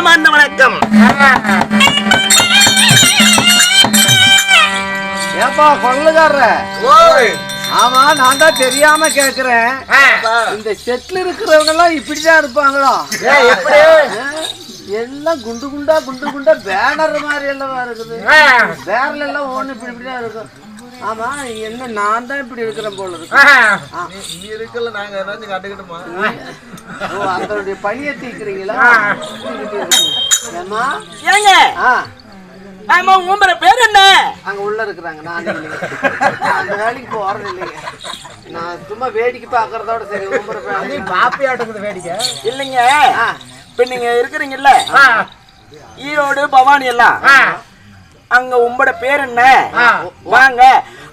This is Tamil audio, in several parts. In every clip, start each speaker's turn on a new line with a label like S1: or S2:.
S1: மனமார்ந்த வணக்கம்.
S2: ஏப்பா கொள்ளுகார? ஆமா, நான் தான் தெரியாம கேக்குறேன். இந்த செட்ல இருக்கிறவங்க எல்லாம் இப்படிதான் இருப்பாங்களா?
S1: எப்படி
S2: எல்லாம் குண்டு குண்டா பேனர் மாதிரி எல்லாம் இருக்குது. பேர்ல எல்லாம் ஒண்ணு இப்படிதான் இருக்கும். ஆமா, என்ன நான் தான் இப்படி இருக்கிறேன் போல இருக்கு.
S3: நீ இருக்கல, நாங்க ஏதாச்சும் கட்டுக்கிட்டுமா?
S2: ஓ, அதனுடைய பணியை தீக்குறீங்களா? ஏமா
S1: ஏங்க? ஆமா, உங்க பேர் என்ன?
S2: அங்க உள்ள இருக்கிறாங்க. நான் அந்த வேலைக்கு போறது இல்லைங்க. நான் சும்மா வேடிக்கை பாக்குறதோட சரி. உங்க
S3: பாப்பையாட்டுக்குது வேடிக்கை
S1: இல்லைங்க. இப்ப நீங்க இருக்கிறீங்கல்ல ஈரோடு பவானி எல்லாம், அங்க உங்களோட பேர் என்ன? வாங்க,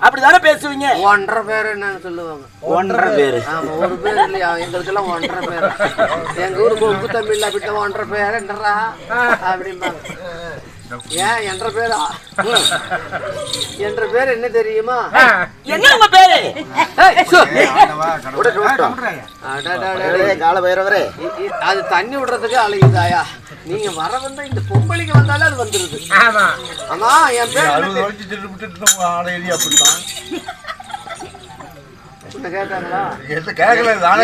S1: அப்படிதானே பேசுவீங்க.
S2: ஒன்றரை பேர் என்னன்னு சொல்லுவாங்க.
S1: ஒன்றரை பேரு?
S2: ஆமா, ஒரு பேர் இல்லையா? எங்களுக்கு எல்லாம் ஒன்றரை பேர். எங்க ஊருக்கு உப்பு தமிழ்ல அப்படித்தான் ஒன்றரை பேர் என்றா அப்படிம்பாங்க. ஏன் என்ற பேரா? என்ற பேர் என்ன தெரியுமா?
S1: என்ன உங்க பேரு?
S3: கால பைரவரே,
S2: அது தண்ணி விடுறதுக்கு அழையுதாயா? நீங்க வர வந்தா இந்த பொம்பளைக்கு வந்தாலே அது வந்துருது. ஆமா, என் பேர்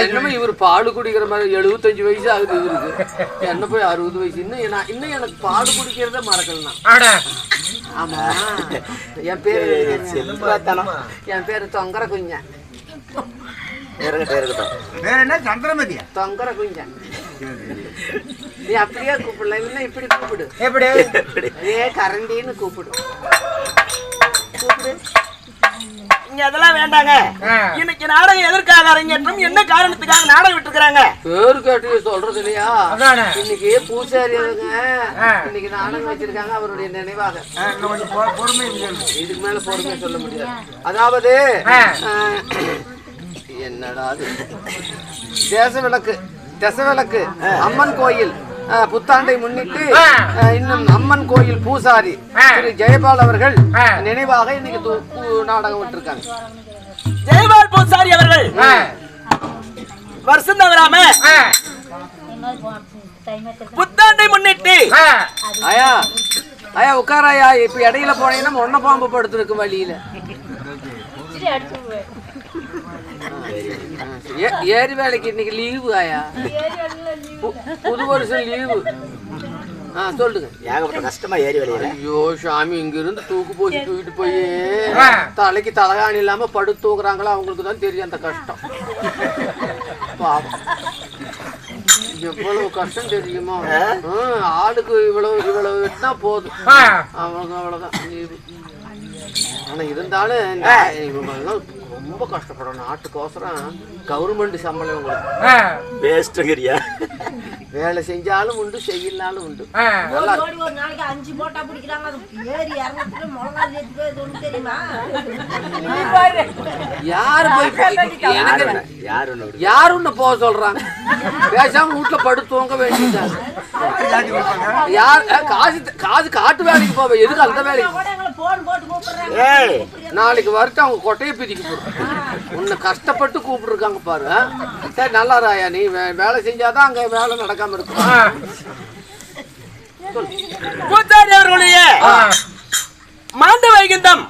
S2: என்னமோ இவரு பாடு குடிக்கிற மாதிரி 75 வயசு ஆகுது இவருக்கு. என்ன போய் 60 வயசு. இன்னும் எனக்கு பாடு குடிக்கிறத மறக்கலாம். ஆமா, என் பேரு தொங்கர குஞ்ச.
S3: சந்திரமதியா?
S2: தொங்கர குஞ்ச. நீ அப்படியே கூப்பிடல, இல்ல இப்படி கூப்பிடு. ஏ கரண்டின்னு கூப்பிடு.
S1: இங்க அதெல்லாம் வேண்டாங்க. இன்னைக்கு நாடகம் எதற்காக அரங்கேற்றம், என்ன காரணத்துக்காக நாடகம் விட்டுருக்காங்க?
S2: பேரு கேட்டு சொல்றது இல்லையா? இன்னைக்கு பூசாரி இன்னைக்கு நாடகம் வச்சிருக்காங்க அவருடைய நினைவாக. இதுக்கு மேல பொறுமையை சொல்ல முடியாது. அதாவது என்னடா தேசவிளக்கு அம்மன் கோயில் புத்தாண்டை முன்னிட்டு இன்னும் அம்மன் கோயில் பூசாரி திரு ஜெயபால் அவர்கள் நினைவாக இன்னைக்கு நாடகம் விட்டுருக்காங்க.
S1: ஜெயபால் பூசாரி அவர்கள் வருஷம் தவறாம புத்தாண்டை முன்னிட்டு
S2: ஐயா உட்காராயா. இப்ப இடையில போனீங்கன்னா ஒன்ன பாம்பு படுத்துருக்கு வழியில. ஏரி வேலைக்கு இன்னைக்கு லீவு ஆயா? புது வருஷம் லீவு. சொல்லுங்க.
S1: ஏகப்பட்ட கஷ்டமா ஏரி வேலையில.
S2: ஐயோ சாமி, இங்க இருந்து தூக்கிட்டு போய் தலைக்கு தலகாணி இல்லாம படுத்து தூக்குறாங்களா, அவங்களுக்கு தான் தெரியும் அந்த கஷ்டம். எவ்வளவு கஷ்டம் தெரியுமா? ஆளுக்கு இவ்வளவு வெட்டினா போதும், அவங்க அவ்வளவுதான். ஆனா இருந்தாலும் ரொம்ப கஷ்டப்படும் நாட்டுக்கோசரம். கவர்மெண்ட் சம்பளம் உங்களுக்கு வேலை செஞ்சாலும் உண்டு, செய்யலாலும் உண்டு. யாரு ஒண்ணு போக சொல்றாங்க? பேசாம வீட்டுல படுத்துவங்க வேண்டியதான். யார் காசு காட்டு வேலைக்கு போவேன், எதுக்கு அந்த வேலைக்கு? நாளைக்கு வரட்டும், அவங்க கொட்டையை பிதிக்க போறோம். உன்னை கஷ்டப்பட்டு கூப்பிட்டுருக்காங்க பாரு. சரி, நல்லா ராயா, நீ வேலை செஞ்சாதான் அங்க வேலை நடக்காம இருக்கும்.
S1: பூசாரி அவர்களுடைய மாண்ட வைகுந்தம்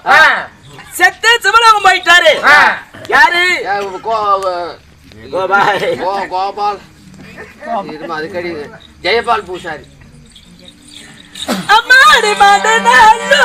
S1: செத்து சிவலோகம் போயிட்டாரு. யாரு? கோபால். அதுக்கடி ஜெயபால் பூசாரி. அம்மாடி மாடனாலோ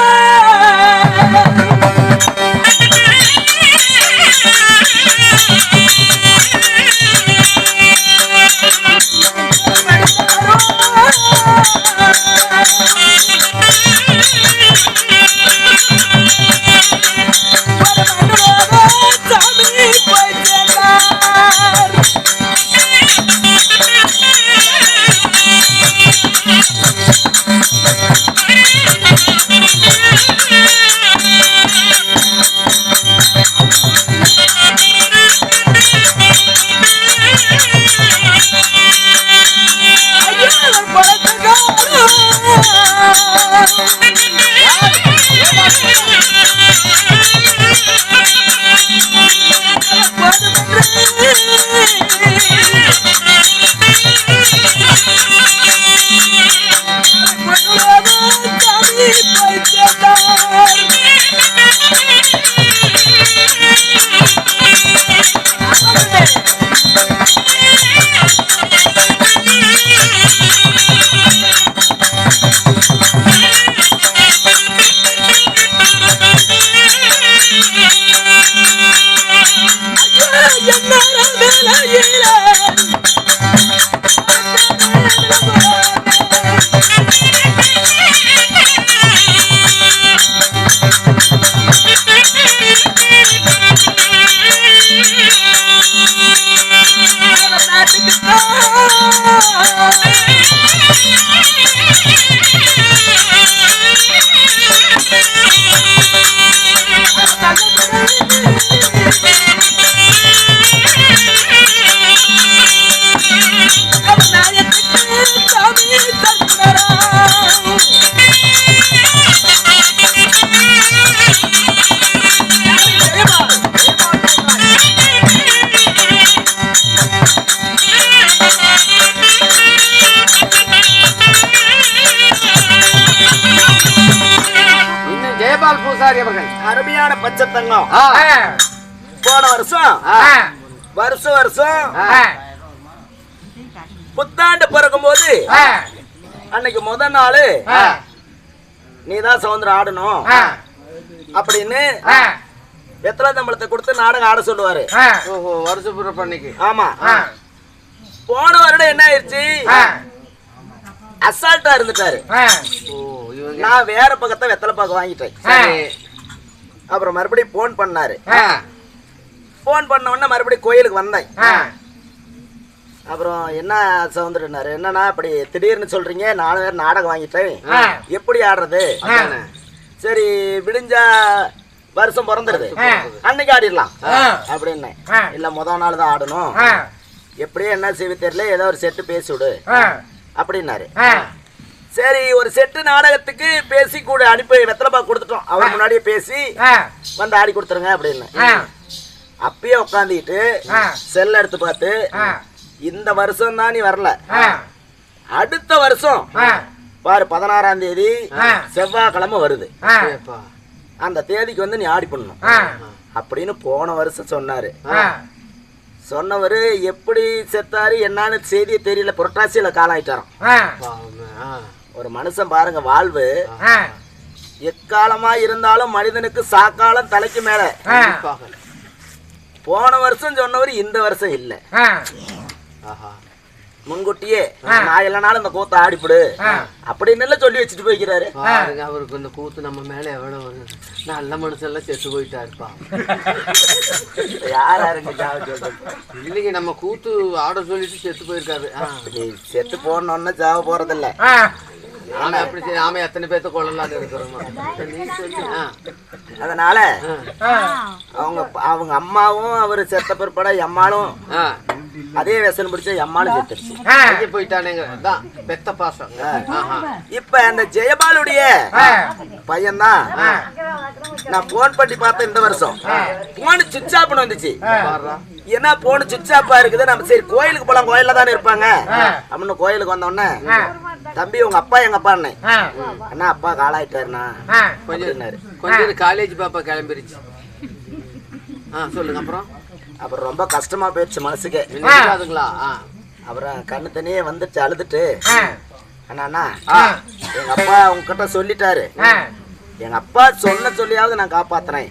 S2: பூசாரி அவர்கள்.
S1: அருமையான பச்சை தங்கம். போன வருஷம் வருஷம் புத்தாண்டு பிறக்கும் போது அன்னைக்கு முதல் நாள் நீதான் சவுந்தரம் ஆடணும் அப்படின்னு வெத்தலை தம்பளத்தை கொடுத்து நாடகம் ஆட சொல்லுவாரு.
S2: ஓஹோ, வருஷ பிறப்பு அன்னைக்கு.
S1: ஆமா. போன வருடம் என்ன ஆயிடுச்சு, அசால்ட்டா இருந்துட்டாரு. நான் வேற பக்கத்தை வெத்தலை பாக்க வாங்கிட்டேன். அப்புறம் மறுபடியும் போன் பண்ணாரு. போன் பண்ண உடனே மறுபடியும் கோயிலுக்கு வந்தேன். அப்புறம் என்ன சவுந்தரனாரு, என்னன்னா அப்படி திடீர்னு சொல்றீங்க, 4 பேர் நாடகம் வாங்கிட்டேன், எப்படி ஆடுறது? சரி விடிஞ்சா வருஷம் பிறந்துருது, அன்னைக்கு ஆடிடலாம் அப்படின்னு. இல்ல முதல் நாள் தான் ஆடணும், எப்படியே என்ன செய்வி தெரியல, ஏதோ ஒரு செட்டு பேசி விடு அப்படின்னாரு. சரி ஒரு செட்டு நாடகத்துக்கு பேசி கூட அனுப்பி வெத்தலைப்பா கொடுத்துட்டோம். அவர் முன்னாடியே பேசி வந்து ஆடி கொடுத்துருங்க அப்படின்னு. அப்பயே உட்காந்துக்கிட்டு செல்ல எடுத்து பார்த்து, இந்த வருஷம் தான் நீ வரல, அடுத்த வருஷம் பாரு 16ஆம் தேதி செவ்வாய்க்கிழமை வருது, அந்த தேதிக்கு வந்து நீ ஆடி பண்ணணும் அப்படின்னு போன வருஷம் சொன்னாரு. சொன்னவரு எப்படி செத்தாரு என்னன்னு செய்தியே தெரியல, புரட்டாசியில காலம் ஆயிட்டாராம். ஒரு மனுஷன் பாருங்க, வாழ்வு எக்காலமா இருந்தாலும் மனிதனுக்கு சாக்காலம் தலைக்கு மேல. போன வருஷம் சொன்னவரு இந்த வருஷம் இல்ல, முன்கூட்டியே நான் இல்லைனாலும் இந்த கூத்த ஆடிப்படு அப்படின்னு சொல்லி வச்சுட்டு போய்க்கிறாரு.
S2: அவருக்கு இந்த கூத்து நம்ம மேல எவ்வளவு நல்ல மனுஷன் எல்லாம் செத்து போயிட்டாருப்பா.
S1: யாருங்க
S2: இல்லைங்க, நம்ம கூத்து ஆட சொல்லிட்டு செத்து போயிருக்காரு.
S1: செத்து போனோன்னு சாவ போறதில்ல.
S2: நாம அப்படி நாம எத்தனை பேர்த்த கொள்ளலான்னு இருக்கிறோம்.
S1: அதனால அவங்க அம்மாவும் அவரு செத்த பிற்பாட எம்மாலும் அதே விஷம் பிடிச்ச எம்மாலும் செத்துருச்சு
S2: போயிட்டானுங்க. பெத்த பாசம்.
S1: இப்ப அந்த ஜெயபாலுடைய பையன்தான் நான் போன் பண்ணி பார்த்தேன். இந்த வருஷம் போன் சுவிட்ச் ஆஃப்னு வந்துச்சு. என்ன போன் சுவிட்ச் ஆஃபா இருக்குது, நம்ம சரி கோயிலுக்கு போலாம், கோயில்ல தானே இருப்பாங்க அப்படின்னு கோயிலுக்கு வந்த உடனே, தம்பி உங்க அப்பா எங்க அப்பா அண்ணா அப்பா காலாயிட்டாருண்ணா
S2: கொஞ்சம் காலேஜ் பாப்பா கிளம்பிருச்சு. சொல்லுங்க.
S1: அப்புறம் ரொம்ப கஷ்டமா போயிடுச்சு மனசுக்கு. அப்புறம் கண்ணு தண்ணியே வந்துட்டு அழுதுட்டு, அண்ணா எங்க அப்பா உங்ககிட்ட சொல்லிட்டாரு, எங்க அப்பா சொல்லியாவது நான் காப்பாத்துறேன்,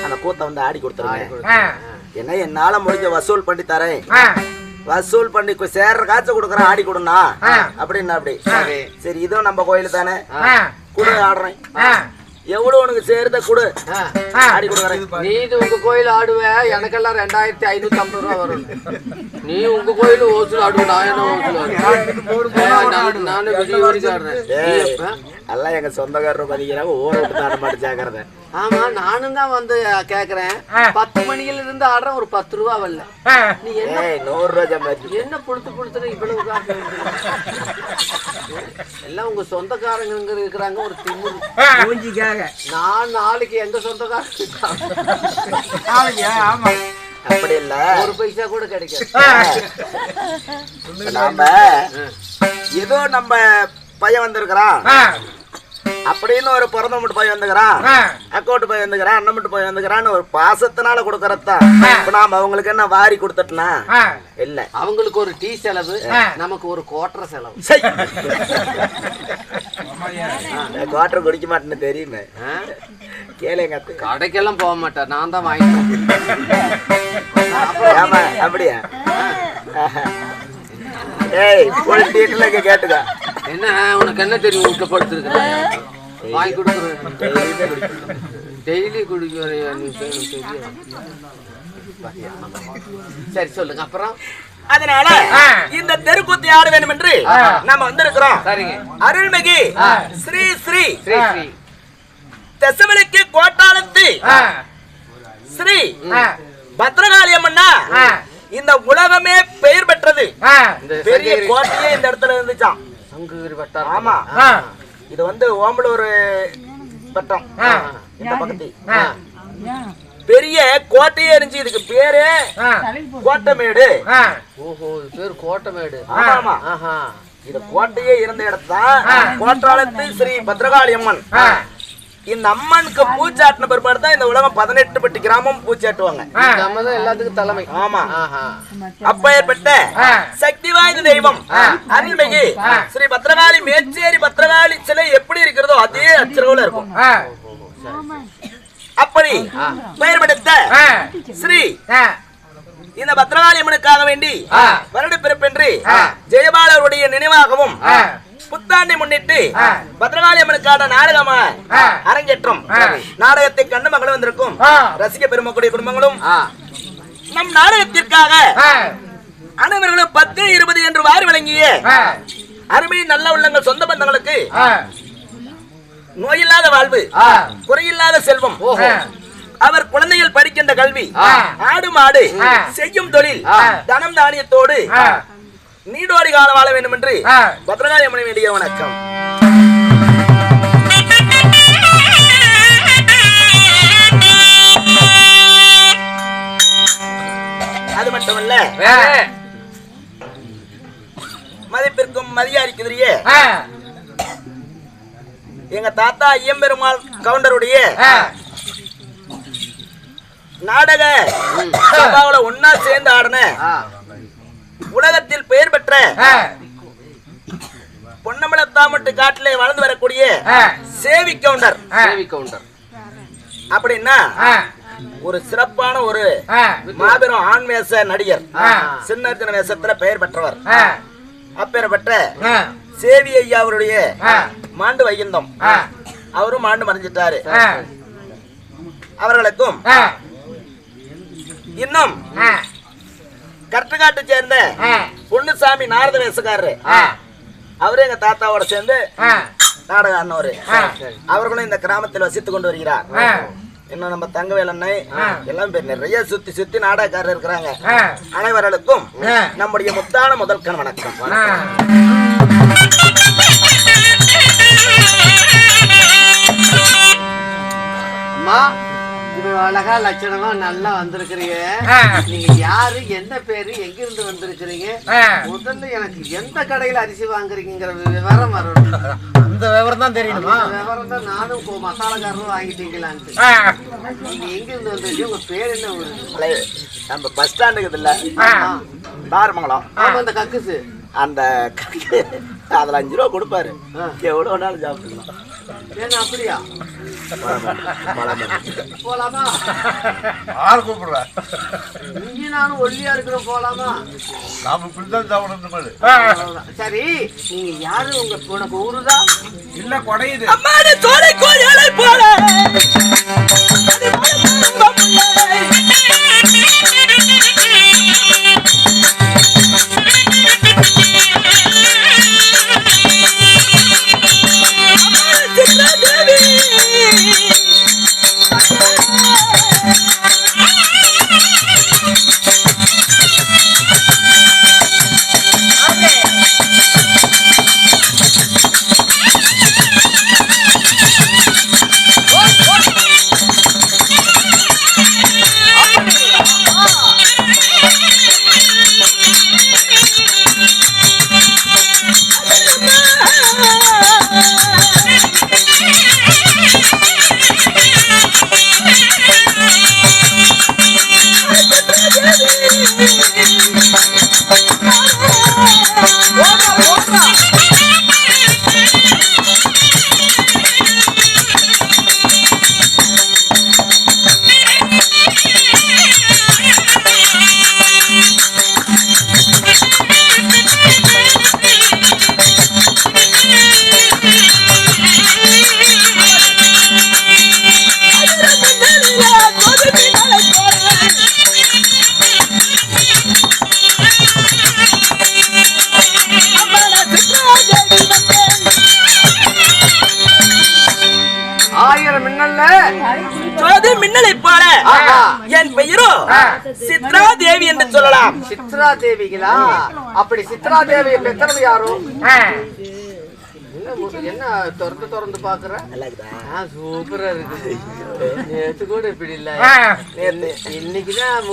S1: அந்த கூத்த வந்து ஆடி கொடுத்துருங்க, என்ன என்னால முடிஞ்ச வசூல் பண்ணி தரேன், வசூல் பண்ணி சேர்ற காய்ச்ச கொடுக்குறேன், ஆடி கொடுனா அப்படின்னு. அப்படி சரி இதுவும் நம்ம கோயிலு தானே, குடு ஆடுறேன், எவ்வளவு உனக்கு சேருத குடு ஆடி கொடுக்குறேன்.
S2: நீ இது உங்க கோயில் ஆடுவ, எனக்கெல்லாம் 2550 ரூபா வரும். நீ உங்க கோயில் ஓசூல் ஆடுவ, நான் என்ன ஓசூல் ஆடுவேன், நானும் வெளியே ஓடி ஆடுறேன்.
S1: எல்லாம் எங்க சொந்தக்காரர் பதிக்கிறாங்க, ஊரை விட்டு ஆட மாட்டு ஜாக்கிரதை.
S2: ஆமா, நானும் தான் வந்து கேக்குறேன், 10 மணியில இருந்து ஆடுறேன், ஒரு 10 ரூபா வரல. நீ என்ன
S1: 100 ரூபா சம்பாதிச்சு
S2: என்ன புழுத்து இவ்வளவு காசு? எல்லாம் உங்க சொந்தக்காரங்க இருக்கிறாங்க, ஒரு திமுக. நான் நாளைக்கு எங்க சொந்தக்காரங்க
S1: அப்படி இல்ல,
S2: ஒரு பைசா கூட கிடைக்காது.
S1: நாம ஏதோ நம்ம பையன் வந்திருக்கிறான் அப்படின்னு ஒரு பிறந்த மட்டும் போய் வந்துக்கிறான், அக்கௌண்ட் போய் வந்துக்கிறான், அண்ணன் மட்டும் போய் வந்துக்கிறான்னு ஒரு பாசத்தினால கொடுக்கறதுதான். இப்ப நாம அவங்களுக்கு என்ன வாரி கொடுத்துட்டா இல்ல,
S2: அவங்களுக்கு ஒரு டீ செலவு, நமக்கு ஒரு கோட்டரை செலவு.
S1: கோட்டரை குடிக்க மாட்டேன்னு தெரியுமே, கேளுங்க.
S2: கடைக்கெல்லாம் போக மாட்டேன், நான் தான் வாங்கிட்டேன்.
S1: ஆமா அப்படியா? ஏய் டீட்டெயில கேட்டுக்க.
S2: என்ன உனக்கு என்ன தெரியும், வீட்டுல படுத்துருக்கு வாங்கி கொடுக்குறேன், டெய்லி குடிக்கிறேன். சரி சொல்லுங்க. அப்புறம்
S1: அதனால இந்த தெருக்கூத்து ஆட வேண்டும் என்று நாம வந்திருக்கிறோம்.
S2: சரிங்க.
S1: அருள்மிகு ஸ்ரீ ஸ்ரீ
S2: ஸ்ரீ ஸ்ரீ
S1: தசமணிக்கு கோட்டாலத்து ஸ்ரீ பத்ரகாளி அம்மன்னா இந்த உலகமே பெயர் பெற்றது. பெரிய கோட்டையே இந்த இடத்துல இருந்துச்சாம். ஆமா, இது வந்து ஓம்பலூர் வட்டம் இந்த பக்கத்து பெரிய கோட்டையே இருந்துச்சு. இதுக்கு பேரு கோட்டமேடு.
S2: ஓஹோ, இது பேரு கோட்டமேடு.
S1: ஆமா, இது கோட்டையே இருந்த இடத்தான் கோட்டாலத்து ஸ்ரீ பத்ரகாளி அம்மன் இந்த அம்மனுக்கு பூச்சாட்டின பிற்பாடு தான் இந்த உலகம் 18 பட்டி கிராமம் பூச்சாட்டுவாங்க.
S2: நம்ம தான் எல்லாத்துக்கும் தலைமை.
S1: ஆமா. அப்பேற்பட்ட சக்தி வாய்ந்த தெய்வம் அருள்மிகு ஸ்ரீ பத்ரகாளி மேச்சேரி பத்ரகாளி சிலை எப்படி இருக்கிறதோ அதே அச்சரவுல இருக்கும். அப்படி பெயர் பெற்ற ஸ்ரீ இந்த பத்ரகாளி அம்மனுக்காக வேண்டி வருட பிறப்பென்று ஜெயபாலருடைய நினைவாகவும் புத்தாண்டை முன்னிட்டு பத்ரகாளி அம்மனுக்கான நாடகமா அரங்கேற்றம் நாடகத்தை கண்டு மகளும் வந்திருக்கும் ரசிக பெருமக்களுடைய குடும்பங்களும் நம் நாடகத்திற்காக அனைவர்களும் 10, 20 என்று வாரி வழங்கிய அருமை நல்ல உள்ளங்கள் சொந்த பந்தங்களுக்கு நோயில்லாத வாழ்வு, குறையில்லாத செல்வம், அவர் குழந்தைகள் படிக்கின்ற கல்வி, ஆடு மாடு செய்யும் தொழில் தனம் தானியத்தோடு நீடோடி காலம் வாழ வேண்டும் என்று பத்ரகாளி அம்மனை வேண்டிய வணக்கம். அது மட்டுமல்ல, மதிப்பிற்கும் மரியாதைக்குரிய எங்க தாத்தா ஐயம்பெருமாள் கவுண்டருடைய நாடக சபாவுல ஒன்னா சேர்ந்து ஆடின உலகத்தில் பெயர் பெற்ற பொன்னமலத்தாமட்டு காட்டிலே வளர்ந்து வரக்கூடிய சேவி கவுண்டர். அப்படின்னா ஒரு சிறப்பான ஒரு மாபெரும் ஆண் வேஷ நடிகர், சின்ன வேஷத்துல பெயர் பெற்றவர். அப்பேற்பட்ட சேவி ஐயா அவருடைய மாண்டு வைகுந்தம், அவரும் மாண்டு மறைஞ்சிட்டாரு. அவர்களுக்கும் இன்னும் கர்நாடகாட்டை சேர்ந்த பொன்னுசாமி நாரத வேசக்காரரு, அவரே எங்க தாத்தாவோட சேர்ந்து நாடக ஆடினவரு. அவர்களும் இந்த கிராமத்தில் வசித்துக் கொண்டு வருகிறார். இன்னும் நம்ம தங்கவேல் அண்ணை எல்லாம் பேர் நிறைய சுத்தி சுத்தி நாடகக்காரர் இருக்கிறாங்க. அனைவர்களுக்கும் நம்முடைய முத்தான முதல் கண் வணக்கம்.
S2: அம்மா, அழகா லட்சணமா நல்லா வந்திருக்கிறீங்க. நீங்க யாரு, என்ன பேரு, எங்க இருந்து வந்திருக்கிறீங்க? முதல்ல எனக்கு எந்த கடையில அரிசி வாங்குறீங்கிற விவரம் வரணும்.
S3: அந்த விவரம் தான் தெரியணுமா?
S2: விவரம் தான் நானும் மசாலாக்காரரும் வாங்கிட்டீங்களான்ட்டு. நீங்க எங்க இருந்து வந்திருக்கீங்க? உங்க பேர் என்ன ஊரு?
S1: நம்ம பஸ் ஸ்டாண்டுக்கு இல்ல, தாரமங்கலம்.
S2: ஆமா, அந்த கக்குசு.
S1: அந்த அதுல 5 ரூபா கொடுப்பாரு, எவ்வளவு வேணாலும் சாப்பிடலாம்.
S2: ஏன்னா அப்படியா? போலாமா?
S3: ஆறு கூப்பிடுற
S2: இங்க நானும் ஒல்லியா இருக்கிறோம், போலாமா?
S3: நாம இப்படிதான் சாப்பிடணும்.
S2: சரி, நீங்க யாரு? உனக்கு ஊருதான்
S3: இல்ல கொடையுது.
S1: மின்னலை போல என் பெயரோ சித்ரா தேவி என்று சொல்லலாம்.
S2: சித்ரா தேவிகளா? அப்படி சித்ரா தேவி பெற்றது யாரும்? என்ன திறந்து பாக்குற?
S1: நல்லா இருக்குதா?
S2: சூப்பரா இருக்கு. நேத்து கூட இப்படி இல்ல, இன்னைக்குதான்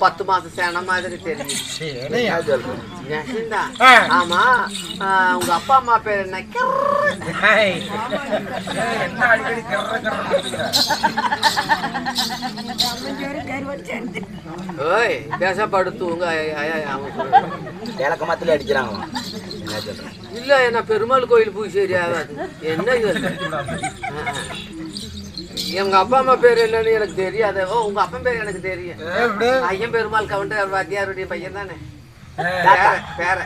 S2: 10 மாசம் சேன மாதிரி தெரியும். ஆமா, உங்க அப்பா அம்மா பேர் என்ன? ஓய் பேசப்படுத்து உங்க
S1: விளக்கமாத்துல அடிக்கிறாங்க.
S2: இல்ல என்ன பெருமாள் கோயில் போய் சரியாகாது. என்ன எங்க அப்பா அம்மா பேர் என்னன்னு எனக்கு தெரியாது. ஓ, உங்க அப்பா பேர் எனக்கு தெரியும். ஐயன் பெருமாள் கவுண்டர் வாத்தியாருடைய பையன் தானே? பேர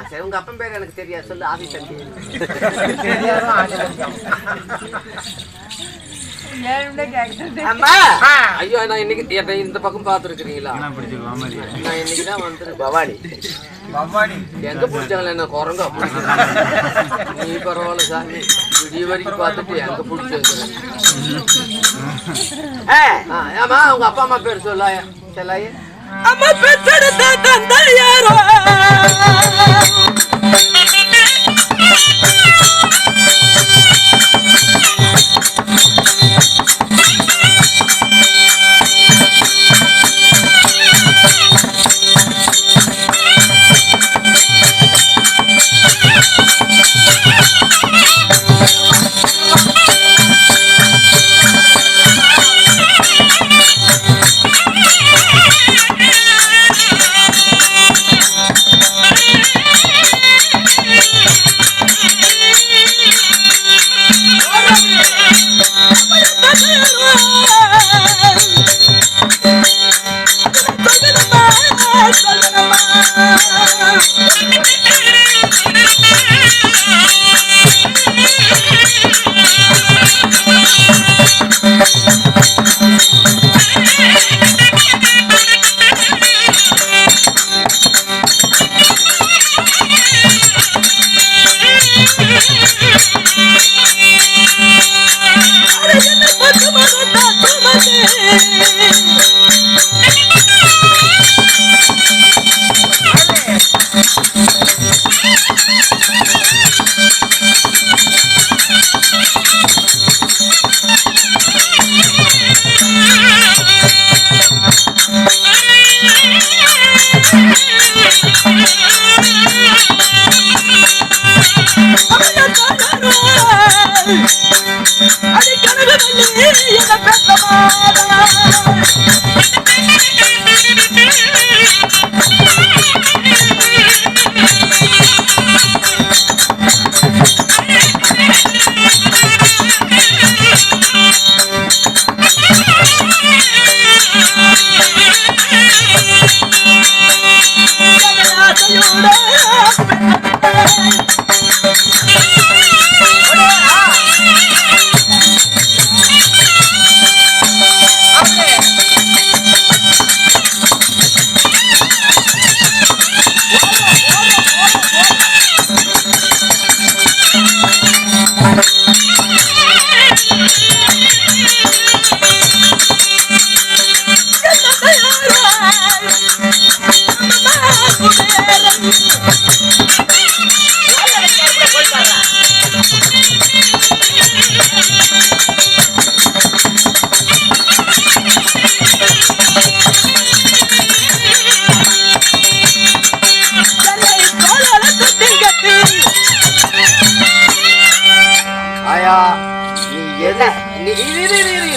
S2: சரி, உங்க அப்பா பேர் எனக்கு தெரியாது. சொல்லு. ஆபீஸ் ஐயோ, நான் இன்னைக்கு இந்த பக்கம் பாத்துருக்கீங்களா? நான் இன்னைக்குதான் வந்துருக்கேன். பவானி எங்க பிடிச்சாங்களா? என்ன குரங்க? நீ பரவாயில்ல சாமி, விடிய வரைக்கும் பார்த்துட்டு எங்க பிடிச்சது. ஆமா, உங்க அப்பா அம்மா பேர் சொல்லாய சொல்லாய.
S1: அம்மா பெற்றெடுத்த தந்தை யாரோ?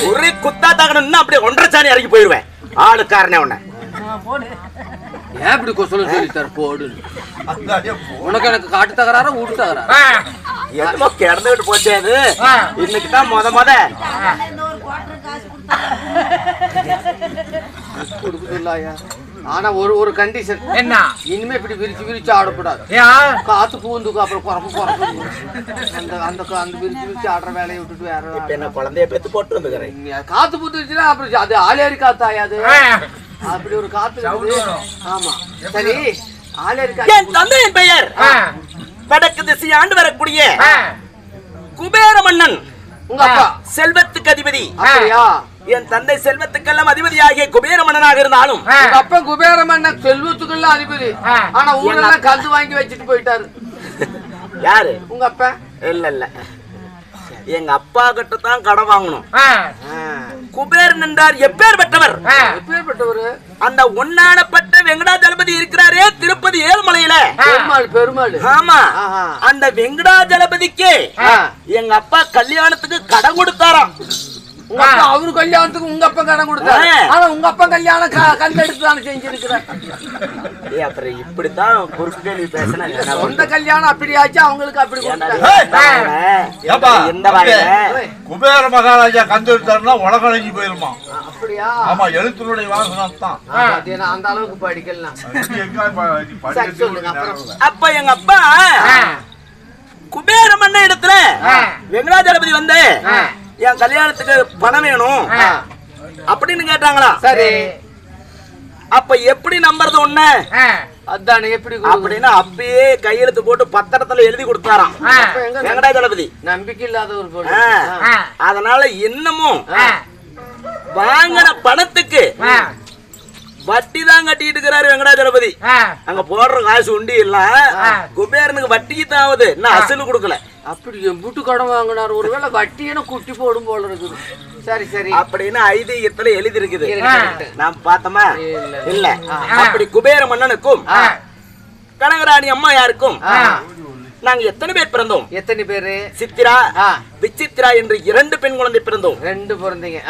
S1: ஒரே குத்தா தாக்கணும்னா அப்படியே 1.5 சாணி இறக்கி போயிருவேன். ஆளுக்காரனே உன்ன
S2: ஏன் இப்படி கொசல சொல்லி தர போடு. உனக்கு எனக்கு காட்டு தகராறா வீட்டு தகராறா?
S1: என்னமோ கிடந்துகிட்டு போச்சு. அது இன்னைக்கு தான் முத
S2: கொடுக்குதுல்லாயா. ஆனா ஒரு கண்டிஷன் என்ன, இனிமே இப்படி விரிச்சு ஆடக்கூடாது. காத்து பூந்துக்கும் அப்புறம் குறப்பு அந்த விரிச்சு ஆடுற வேலையை விட்டுட்டு வேற
S1: என்ன குழந்தைய பெத்து போட்டு வந்துக்கிறேன்.
S2: காத்து பூத்துச்சுன்னா அப்புறம் அது ஆளேரி காத்தாயாது. அப்படி ஒரு காத்து. ஆமா சரி, ஆளேரி காத்து.
S1: என் தந்தையின் பெயர் வடக்கு திசை ஆண்டு வரக்கூடிய குபேர மன்னன்.
S2: உங்க அப்பா
S1: செல்வத்துக்கு அதிபதி.
S2: அப்படியா?
S1: என் தந்தை செல்வத்துக்கெல்லாம் அதிபதியாகிய குபேர மன்னனாக இருந்தாலும்
S2: அப்ப குபேர மன்னன் செல்வத்துக்கெல்லாம் அதிபதி. ஆனா ஊரெல்லாம் கந்து வாங்கி வச்சுட்டு போயிட்டாரு.
S1: யாரு?
S2: உங்க அப்பா?
S1: இல்ல எங்க அப்பா கிட்ட தான் கடன் வாங்கணும். குபேரன் என்றார் எப்பேர் பெற்றவர்?
S2: எப்பேற்பட்டவரு?
S1: அந்த ஒன்னானப்பட்ட வெங்கடாஜலபதி இருக்கிறாரே திருப்பதி ஏழுமலையில
S2: பெருமாள்.
S1: ஆமா, அந்த வெங்கடாஜலபதிக்கு எங்க அப்பா கல்யாணத்துக்கு கடன் கொடுத்தாராம்.
S2: உங்க அப்பா அவரு கல்யாணத்துக்கு உங்க அப்பா கடன் கொடுத்தாரு. ஆனா உங்க அப்பா கல்யாணம் கல் எடுத்து தானே செஞ்சிருக்கிறார்.
S1: அப்புறம் இப்படித்தான் குறுக்கு கேள்வி பேசினா
S2: சொந்த கல்யாணம் அப்படியாச்சு, அவங்களுக்கு அப்படி
S3: குபேர மகாராஜா கந்து எடுத்தாருன்னா உலகம் அழிஞ்சு போயிருமா?
S2: அப்படியா?
S3: ஆமா, எழுத்தினுடைய வாசனம் தான்.
S2: அந்த அளவுக்கு படிக்கலாம்.
S1: அப்ப எங்க அப்பா குபேர மன்ன இடத்துல வெங்கடாஜலபதி வந்து என் கல்யாணத்துக்கு பணம் வேணும் அப்படின்னு கேட்டாங்களா?
S2: சரி.
S1: அப்ப எப்படி நம்புறது ஒண்ணு?
S2: அதானே எப்படி
S1: அப்படின்னு அப்பயே கையெழுத்து போட்டு பத்திரத்துல எழுதி கொடுத்தாராம் வெங்கடாஜலபதி.
S2: நம்பிக்கை இல்லாத ஒரு
S1: அதனால இன்னமும் வாங்கின பணத்துக்கு வட்டி தான் கட்டிட்டு இருக்கிறாரு வெங்கடாஜலபதி. அங்க போடுற காசு உண்டி இல்ல, குபேரனுக்கு வட்டிக்கு தான் ஆகுது, இன்னும் அசலு கொடுக்கல.
S2: அப்படி எம்புட்டு கடன் வாங்கினார்? ஒருவேளை வட்டின்னு குட்டி போடும் போல இருக்குது. சரி சரி
S1: அப்படின்னு ஐதீகத்துல எழுதி இருக்குது. நாம் பார்த்தோமா? இல்ல. அப்படி குபேர மன்னனுக்கும் கனகராணி அம்மா யாருக்கும் நாங்க எத்தனை பேர் பிறந்தோம்?
S2: எத்தனை பேரு?
S1: சித்திரா, விசித்ரா என்று 2 பெண் குழந்தை பிறந்தோம்.
S2: 2 பிறந்தீங்க.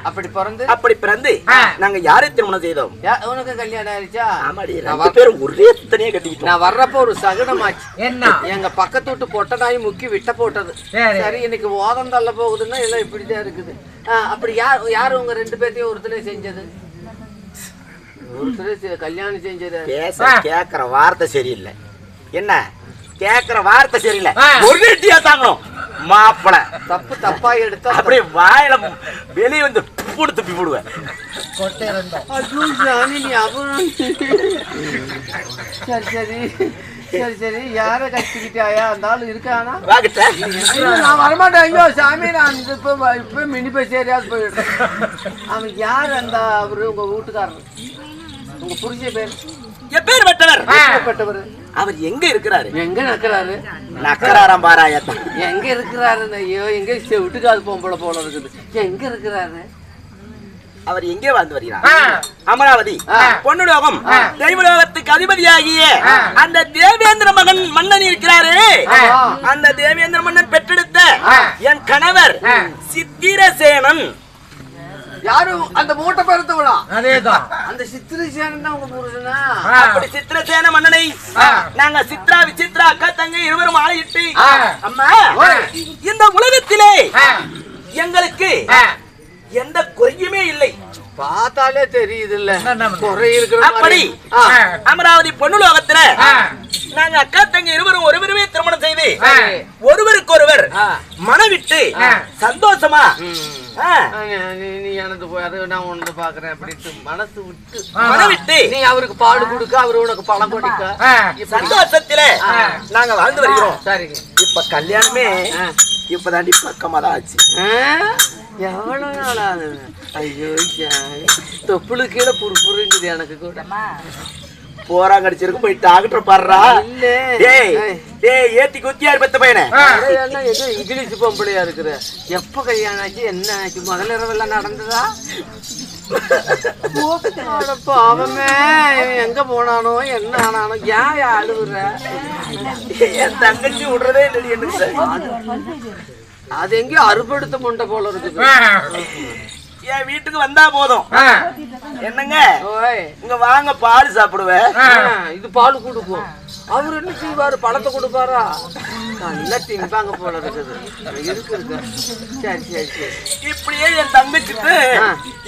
S2: அப்படி பிறந்து
S1: நாங்க யாரை திருமணம் செய்தோம்?
S2: உனக்கு கல்யாணம் ஆயிடுச்சா?
S1: ஆமாடி, 2 பேரும் ஒரே தனியா கட்டிக்கிட்டோம்.
S2: நான் வர்றப்ப ஒரு சகனமாச்சு. என்ன? எங்க பக்கத்து வீட்டு பொட்ட நாய் முக்கி விட்ட போட்டது. சரி, இன்னைக்கு ஓதம் தள்ள போகுதுன்னா எல்லாம் இப்படிதான் இருக்குது. அப்படி யாரு உங்க 2 பேர்த்தையும் ஒருத்தரே செஞ்சது? ஒருத்தரே கல்யாணம் செஞ்சது.
S1: கேக்குற வார்த்தை சரியில்லை. என்ன கேக்குற வார்த்தை சரியில்லை. ஒரு வெட்டியா தாங்கணும் மாப்பிள.
S2: தப்பு தப்பா எடுத்தா
S1: அப்படியே வாயில வெளியே வந்து துப்பி போடுவேன்.
S2: சரி சரி சரி சரி. யார கட்டிக்கிட்டாயா? அந்த ஆளு இருக்கானா? நான் வரமாட்டேன். ஐயோ சாமி, நான் இப்ப மினி பஸ் ஏரியாவது போயிடுறேன். அவன் யாரு? அந்த அவரு உங்க வீட்டுக்காரர், உங்க புரிஞ்ச பேர்?
S1: எப்பேர்
S2: பெற்றவர்.
S1: அவர் எங்க இருக்கிறாரு?
S2: எங்க நக்கறாரு?
S1: நக்கறாராம் பாராயத்தான்.
S2: எங்க இருக்கிறாரு? ஐயோ, எங்க விட்டுக்காது பொம்பளை போல இருக்குது. எங்க இருக்கிறாரு?
S1: அவர் எங்கே வாழ்ந்து வருகிறார்? அமராவதி பொன்னுலோகம் தெய்வலோகத்துக்கு அதிபதியாகிய அந்த தேவேந்திர மன்னன் இருக்கிறாரு. அந்த தேவேந்திர மன்னன் பெற்றெடுத்த என் கணவர் சித்திரசேனன்.
S2: யாரு? அந்த மூட்டை பருத்தவளா? அதேதான். அந்த சித்திரசேனன் தான் உங்க புருஷனா?
S1: அப்படி சித்திரசேன மன்னனை நாங்க சித்ரா விசித்ரா அக்கா தங்கை இருவரும் ஆயிட்டு, அம்மா இந்த உலகத்திலே எங்களுக்கு எந்த குறையுமே இல்லை.
S2: பார்த்தாலே தெரியுது இல்ல குறை இருக்கிற.
S1: அப்படி அமராவதி பொன்னுலோகத்துல நாங்க அக்கா தங்கை இருவரும் ஒருவருமே திருமணம் செய்து ஒருவருக்கொருவர் மனவிட்டு சந்தோஷமா
S2: நீ எனக்கு போய் நான் உனது பாக்குறேன் அப்படின்ட்டு மனசு விட்டு
S1: மனவிட்டு
S2: நீ அவருக்கு பாடு கொடுக்க, அவரு உனக்கு பழம் கொடுக்க
S1: சந்தோஷத்துல நாங்க வாழ்ந்து வருகிறோம்.
S2: சரிங்க.
S1: இப்ப கல்யாணமே இப்பதாண்டி பக்கமா தான் ஆச்சு.
S2: எவ்வளவு நாள் ஆகுது? ஐயோ, தொப்புளு கீழே புறுப்புறுங்குது எனக்கு கூட.
S1: போரா கடிச்சிருக்கு போய் டாக்டர் பாடுறா. ஏத்தி குத்தியாரு பெத்த பையனை
S2: இங்கிலீஷ் பொம்பளையா இருக்கிற. எப்ப கல்யாணம் ஆச்சு? என்ன ஆச்சு? முதல் இரவெல்லாம் நடந்ததா? பாவமே, எங்க போனானோ என்ன ஆனானோ? ஏன் அழுகுற?
S1: என் தங்கச்சி விடுறதே இல்லை.
S2: அது எங்கேயோ அறுபடுத்த முண்டை போல இருக்குது.
S1: என் வீட்டுக்கு வந்தா போதும். என்னங்க இங்க வாங்க பால் சாப்பிடுவேன்.
S2: இது பால் கொடுக்கும். அவரு என்ன செய்வாரு? பழத்தை கொடுப்பாரா? நல்லா தின்பாங்க போல இருக்குது. இருக்கு. சரி சரி சரி.
S1: இப்படியே என் தங்கச்சிக்கு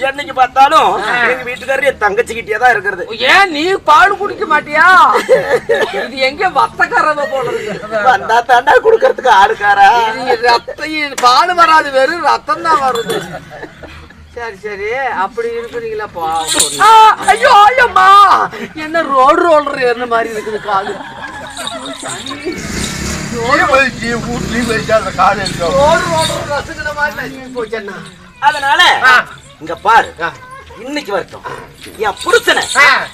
S1: என்னைக்கு பார்த்தாலும் எங்க வீட்டுக்காரர் என் தங்கச்சி கிட்டே தான் இருக்கிறது.
S2: ஏன் நீ பால் குடிக்க மாட்டியா? இது எங்க வத்தக்காரவ போல இருக்கு.
S1: வந்தா தாண்டா குடுக்கறதுக்கு ஆளுக்காரா?
S2: ரத்தம் பால் வராது, வெறும் ரத்தம் தான் வருது. சரி சரி, அப்படி இருக்கிறீங்களா? ஐயோ ஐயம்மா, என்ன ரோடு ரோலர் என்ன மாதிரி இருக்குது காலு.
S1: அதனால இங்க பாரு, இன்னைக்கு வரட்டும் என் புருஷனை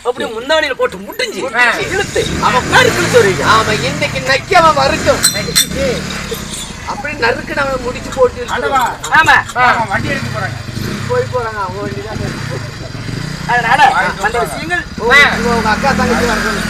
S1: அப்படி முந்தானியில போட்டு முட்டிஞ்சு இழுத்து அவன் கருக்குன்னு சொல்றீங்க.
S2: ஆமா இன்னைக்கு நக்கியவன் வரட்டும் அப்படி நறுக்கு நம்ம முடிச்சு போட்டு
S1: ஆமா
S3: வண்டி எடுத்து போறாங்க.
S2: போறாங்க அவங்க வண்டிதான்.
S1: அதனால அந்த விஷயங்கள்
S2: உங்க அக்கா தங்கச்சி வரணும்.